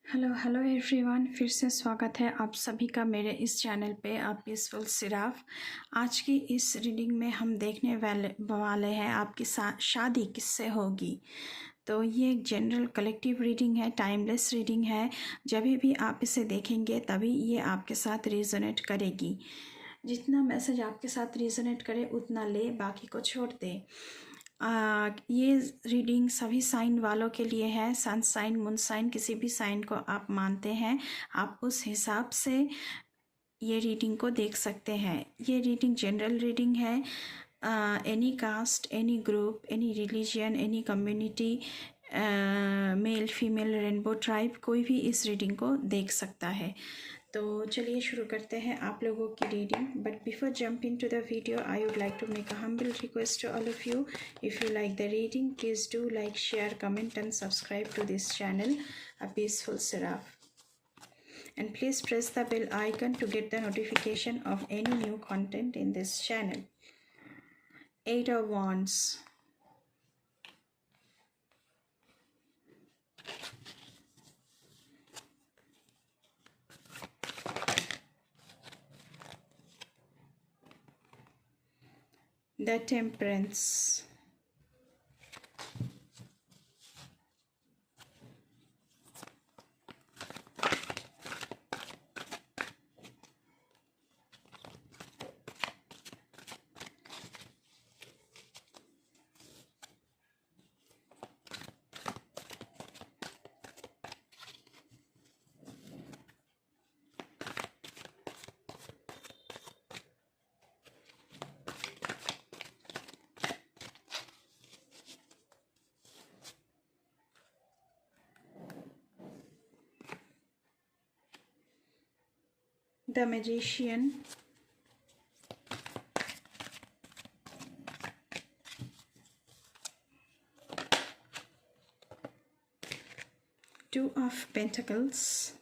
Hello hello everyone, फिर से स्वागत है आप सभी का मेरे इस चैनल पे आप पीसफुल सिराफ। आज की इस रीडिंग में हम देखने वाले हैं आपकी शादी किससे होगी। तो ये एक जनरल कलेक्टिव रीडिंग है, टाइमलेस रीडिंग है। जब भी आप इसे देखेंगे तभी ये आपके साथ रेजोनेट करेगी। जितना मैसेज आपके साथ रेजोनेट करे उतना ले, बाकी को छोड़ दे। ये रीडिंग सभी साइन वालों के लिए है। सन साइन, मून साइन, किसी भी साइन को आप मानते हैं आप उस हिसाब से ये रीडिंग को देख सकते हैं। ये रीडिंग जनरल रीडिंग है। Any caste, any group, any religion, any community, male female, rainbow tribe, कोई भी इस रीडिंग को देख सकता है। तो चलिए शुरू करते हैं आप लोगों की reading. But before jump into the video I would like to make a humble request to all of you. If you like the reading, please do like, share, comment and subscribe to this channel, A Peaceful Seraph. And please press the bell icon to get the notification of any new content in this channel. Eight of Wands. The Temperance. The Magician. Two of Pentacles.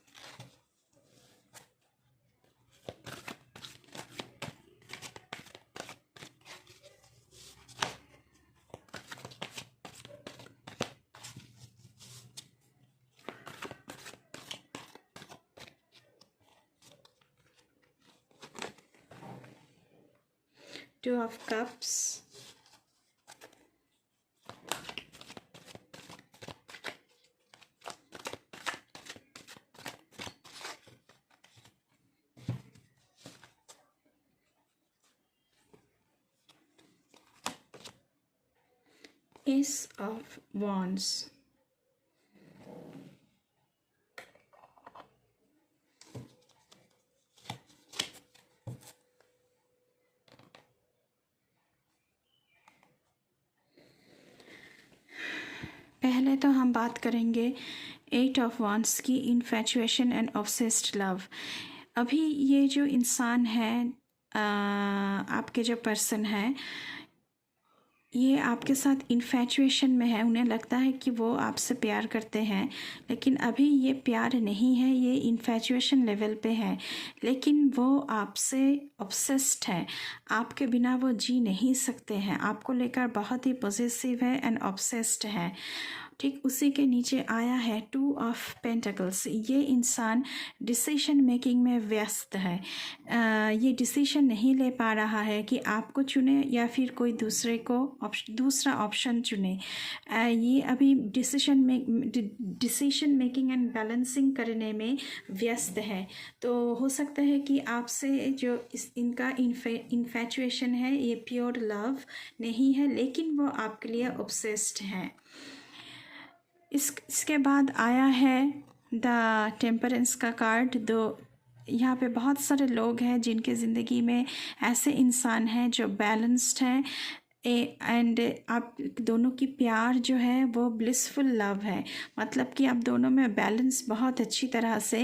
Two of Cups. Ace of Wands. पहले तो हम बात करेंगे eight of wands की, infatuation and obsessed love. अभी ये जो इंसान है, आपके जो पर्सन है, ये आपके साथ इन्फैचुएशन में है। उन्हें लगता है कि वो आपसे प्यार करते हैं, लेकिन अभी ये प्यार नहीं है, ये इन्फैचुएशन लेवल पे है। लेकिन वो आपसे ऑब्सेस्ड है, आपके बिना वो जी नहीं सकते हैं, आपको लेकर बहुत ही पॉजिटिव है एंड ऑब्सेस्ड है। ठीक उसी के नीचे आया है टू ऑफ पेंटिकल्स। ये इंसान डिसीजन मेकिंग में व्यस्त है। ये डिसीजन नहीं ले पा रहा है कि आपको चुने या फिर कोई दूसरा ऑप्शन चुने। ये अभी डिसीजन मेकिंग एंड बैलेंसिंग करने में व्यस्त है। तो हो सकता है कि आपसे जो इनका इन्फैचुएशन है ये प्योर लव नहीं है, लेकिन वो आपके लिए ऑब्सेस्ड है। इसके बाद आया है द टेम्परेंस का कार्ड। यहाँ पे बहुत सारे लोग हैं जिनके ज़िंदगी में ऐसे इंसान हैं जो बैलेंस्ड हैं एंड आप दोनों की प्यार जो है वो ब्लिसफुल लव है। मतलब कि आप दोनों में बैलेंस बहुत अच्छी तरह से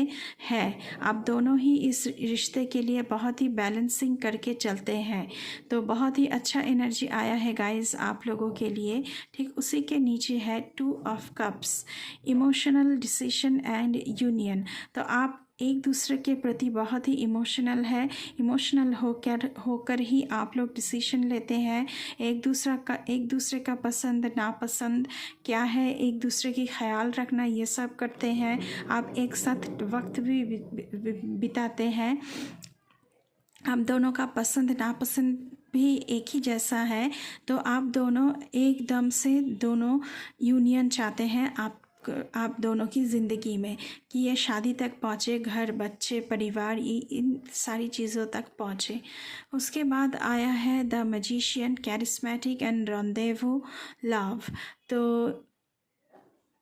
है। आप दोनों ही इस रिश्ते के लिए बहुत ही बैलेंसिंग करके चलते हैं। तो बहुत ही अच्छा एनर्जी आया है गाइस आप लोगों के लिए। ठीक उसी के नीचे है two of cups, emotional decision and union. तो आप एक दूसरे के प्रति बहुत ही इमोशनल है। इमोशनल होकर ही आप लोग डिसीजन लेते हैं। एक दूसरे का पसंद नापसंद क्या है, एक दूसरे की ख्याल रखना, ये सब करते हैं। आप एक साथ वक्त भी बिताते हैं। आप दोनों का पसंद नापसंद भी एक ही जैसा है, तो आप दोनों एकदम से दोनों यूनियन चाहते हैं आप दोनों की ज़िंदगी में, कि ये शादी तक पहुँचे, घर बच्चे परिवार इन सारी चीज़ों तक पहुँचे। उसके बाद आया है the magician, charismatic and rendezvous love. तो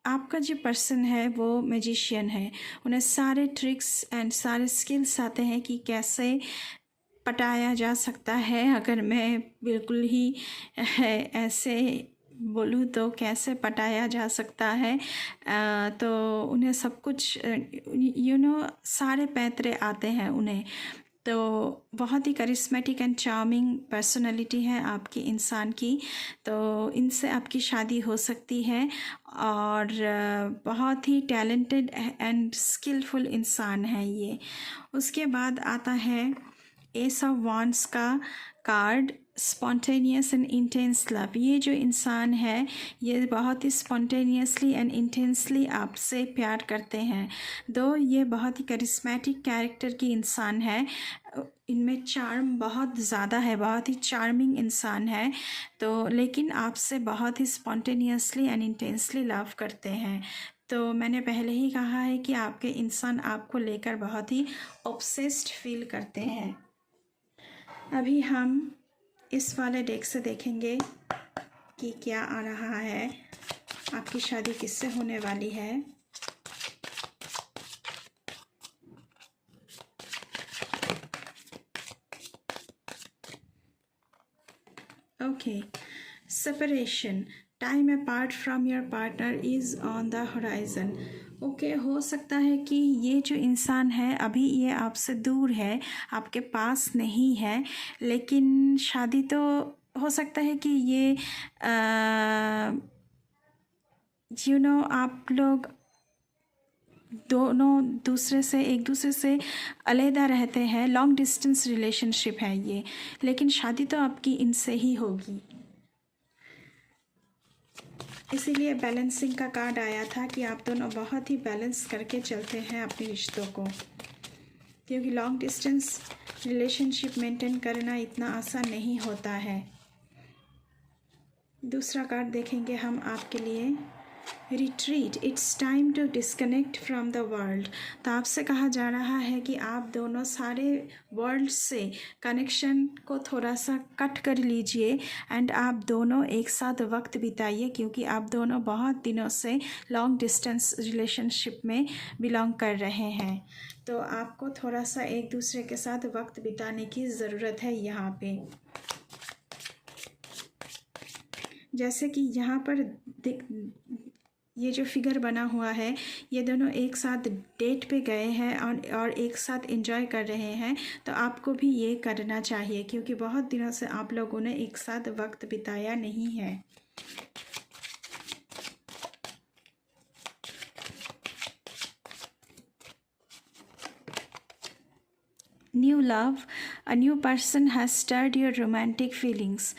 आपका जो पर्सन है वो मैजिशियन है। उन्हें सारे ट्रिक्स एंड सारे स्किल्स आते हैं कि कैसे पटाया जा सकता है। अगर मैं बिल्कुल ही ऐसे बोलूँ तो कैसे पटाया जा सकता है, तो उन्हें सब कुछ सारे पैतरे आते हैं उन्हें। तो बहुत ही करिश्मेटिक एंड चार्मिंग पर्सनालिटी है आपकी इंसान की, तो इनसे आपकी शादी हो सकती है। और बहुत ही टैलेंटेड एंड स्किलफुल इंसान है ये। उसके बाद आता है एस ऑफ वांड्स का card, spontaneous and intense love. ये जो इंसान है ये बहुत ही स्पॉन्टेनियसली एंड इंटेंसली आपसे प्यार करते हैं। दो ये बहुत ही करिश्मेटिक कैरेक्टर की इंसान है, इनमें चार्म बहुत ज़्यादा है, बहुत ही चार्मिंग इंसान है। तो लेकिन आपसे बहुत ही स्पॉन्टेनियसली एंड इंटेंसली लव करते हैं। तो मैंने पहले ही कहा है कि आपके इंसान आपको लेकर बहुत ही ऑब्सेस्ड फील करते हैं। अभी हम इस वाले डेक से देखेंगे कि क्या आ रहा है, आपकी शादी किससे होने वाली है। Okay, separation, time apart from your partner is on the horizon. Okay, हो सकता है कि ये जो इंसान है अभी ये आपसे दूर है, आपके पास नहीं है, लेकिन शादी तो हो सकता है कि ये आप लोग दोनों एक दूसरे से अलहदा रहते हैं, लॉन्ग डिस्टेंस रिलेशनशिप है ये, लेकिन शादी तो आपकी इनसे ही होगी। इसीलिए बैलेंसिंग का कार्ड आया था कि आप दोनों बहुत ही बैलेंस करके चलते हैं अपने रिश्तों को, क्योंकि लॉन्ग डिस्टेंस रिलेशनशिप मेंटेन करना इतना आसान नहीं होता है। दूसरा कार्ड देखेंगे हम आपके लिए, retreat, it's time to disconnect from the world. तो आपसे कहा जा रहा है कि आप दोनों सारे वर्ल्ड से कनेक्शन को थोड़ा सा कट कर लीजिए एंड आप दोनों एक साथ वक्त बिताइए, क्योंकि आप दोनों बहुत दिनों से लॉन्ग डिस्टेंस रिलेशनशिप में बिलोंग कर रहे हैं। तो आपको थोड़ा सा एक दूसरे के साथ वक्त बिताने की ज़रूरत है यहाँ पे। जैसे कि यहाँ पर ये जो फिगर बना हुआ है, ये दोनों एक साथ डेट पे गए हैं और एक साथ एंजॉय कर रहे हैं। तो आपको भी ये करना चाहिए, क्योंकि बहुत दिनों से आप लोगों ने एक साथ वक्त बिताया नहीं है। New love, a new person has stirred your romantic feelings.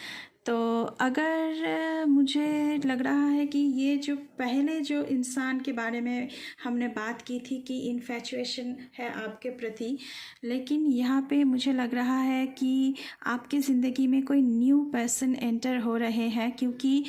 तो अगर मुझे लग रहा है कि ये जो पहले जो इंसान के बारे में हमने बात की थी कि इन्फैचुएशन है आपके प्रति, लेकिन यहाँ पे मुझे लग रहा है कि आपकी ज़िंदगी में कोई न्यू पर्सन एंटर हो रहे हैं, क्योंकि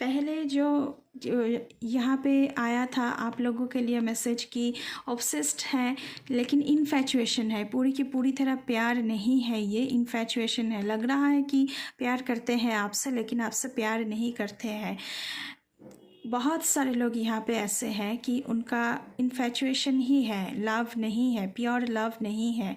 पहले जो यहाँ पे आया था आप लोगों के लिए मैसेज की ऑब्सेस्ड है, लेकिन इन्फैचुएशन है, पूरी की पूरी तरह प्यार नहीं है, ये इन्फैचुएशन है। लग रहा है कि प्यार करते हैं आपसे, लेकिन आपसे प्यार नहीं करते हैं। बहुत सारे लोग यहाँ पे ऐसे हैं कि उनका इन्फैचुएशन ही है, लव नहीं है, प्योर लव नहीं है।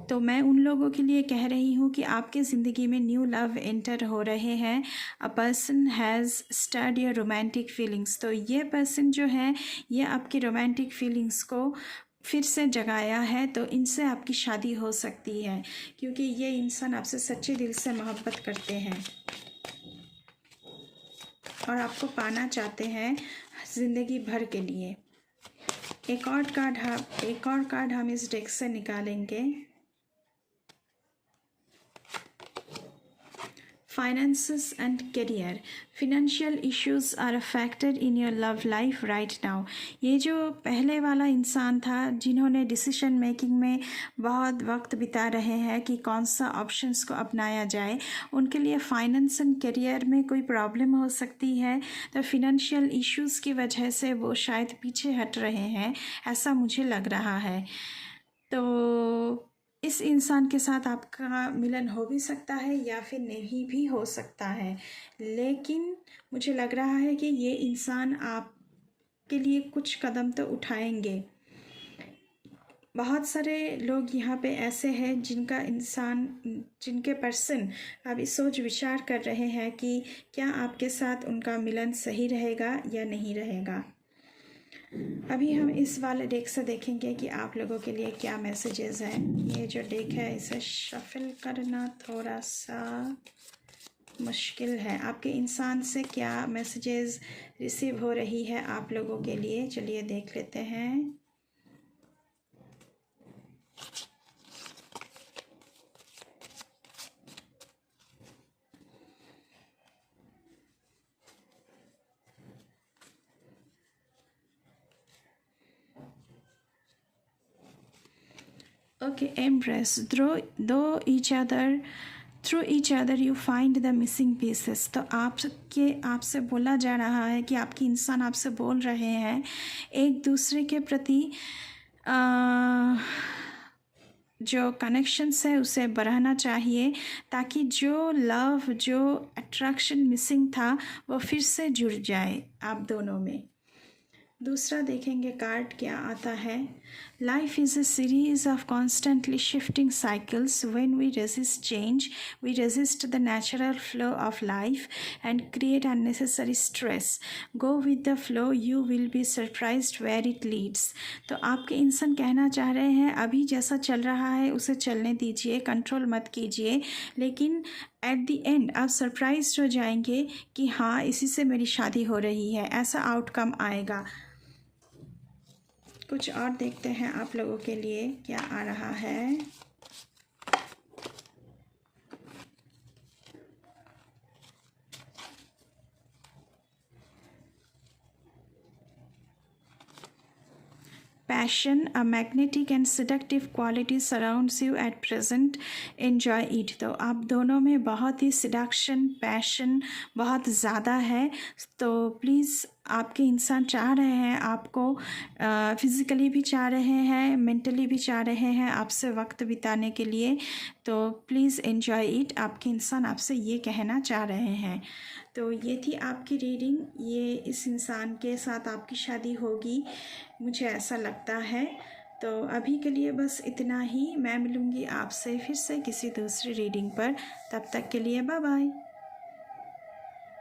तो मैं उन लोगों के लिए कह रही हूँ कि आपकी ज़िंदगी में न्यू लव एंटर हो रहे हैं। A person has stirred your romantic feelings. तो ये पर्सन जो है ये आपकी रोमांटिक फीलिंग्स को फिर से जगाया है, तो इनसे आपकी शादी हो सकती है, क्योंकि ये इंसान आपसे सच्चे दिल से मोहब्बत करते हैं और आपको पाना चाहते हैं ज़िंदगी भर के लिए। एक और कार्ड हम इस डेक से निकालेंगे। Finances and career. Financial issues are affected in your love life right now. ये जो पहले वाला इंसान था जिन्होंने डिसीजन मेकिंग में बहुत वक्त बिता रहे हैं कि कौन सा ऑप्शंस को अपनाया जाए, उनके लिए फाइनेंस एंड करियर में कोई प्रॉब्लम हो सकती है। तो फिनेंशियल इश्यूज़ की वजह से वो शायद पीछे हट रहे हैं, ऐसा मुझे लग रहा है। तो इस इंसान के साथ आपका मिलन हो भी सकता है या फिर नहीं भी हो सकता है, लेकिन मुझे लग रहा है कि ये इंसान आपके लिए कुछ कदम तो उठाएंगे। बहुत सारे लोग यहाँ पे ऐसे हैं जिनके पर्सन अभी सोच विचार कर रहे हैं कि क्या आपके साथ उनका मिलन सही रहेगा या नहीं रहेगा। अभी हम इस वाले डेक से देखेंगे कि आप लोगों के लिए क्या मैसेजेस हैं। ये जो डेक है इसे शफल करना थोड़ा सा मुश्किल है। आपके इंसान से क्या मैसेजेस रिसीव हो रही है आप लोगों के लिए, चलिए देख लेते हैं। Okay, embrace. Though through each other you find the missing pieces. तो आपसे बोला जा रहा है कि आपकी इंसान आपसे बोल रहे हैं एक दूसरे के प्रति जो कनेक्शंस है उसे बढ़ाना चाहिए, ताकि जो लव, जो अट्रैक्शन मिसिंग था वो फिर से जुड़ जाए आप दोनों में। दूसरा देखेंगे कार्ड क्या आता है। Life is a series of constantly shifting cycles. When we resist change we resist the natural flow of life and create unnecessary stress. Go with the flow, you will be surprised where it leads. तो आपके इंसान कहना चाह रहे हैं अभी जैसा चल रहा है उसे चलने दीजिए, कंट्रोल मत कीजिए, लेकिन एट द एंड आप सरप्राइज्ड हो जाएंगे कि हाँ इसी से मेरी शादी हो रही है, ऐसा आउटकम आएगा। कुछ और देखते हैं आप लोगों के लिए क्या आ रहा है। Passion, a magnetic and seductive quality surrounds you at present. Enjoy it. तो आप दोनों में बहुत ही seduction, passion बहुत ज़्यादा है। तो प्लीज़ आपके इंसान चाह रहे हैं आपको, फिज़िकली भी चाह रहे हैं, मेंटली भी चाह रहे हैं आपसे वक्त बिताने के लिए। तो प्लीज़ एन्जॉय इट। आपके इंसान आपसे ये कहना चाह रहे हैं। तो ये थी आपकी रीडिंग। ये इस इंसान के साथ आपकी शादी होगी, मुझे ऐसा लगता है। तो अभी के लिए बस इतना ही। मैं मिलूँगी आपसे फिर से किसी दूसरी रीडिंग पर। तब तक के लिए बाय बाय।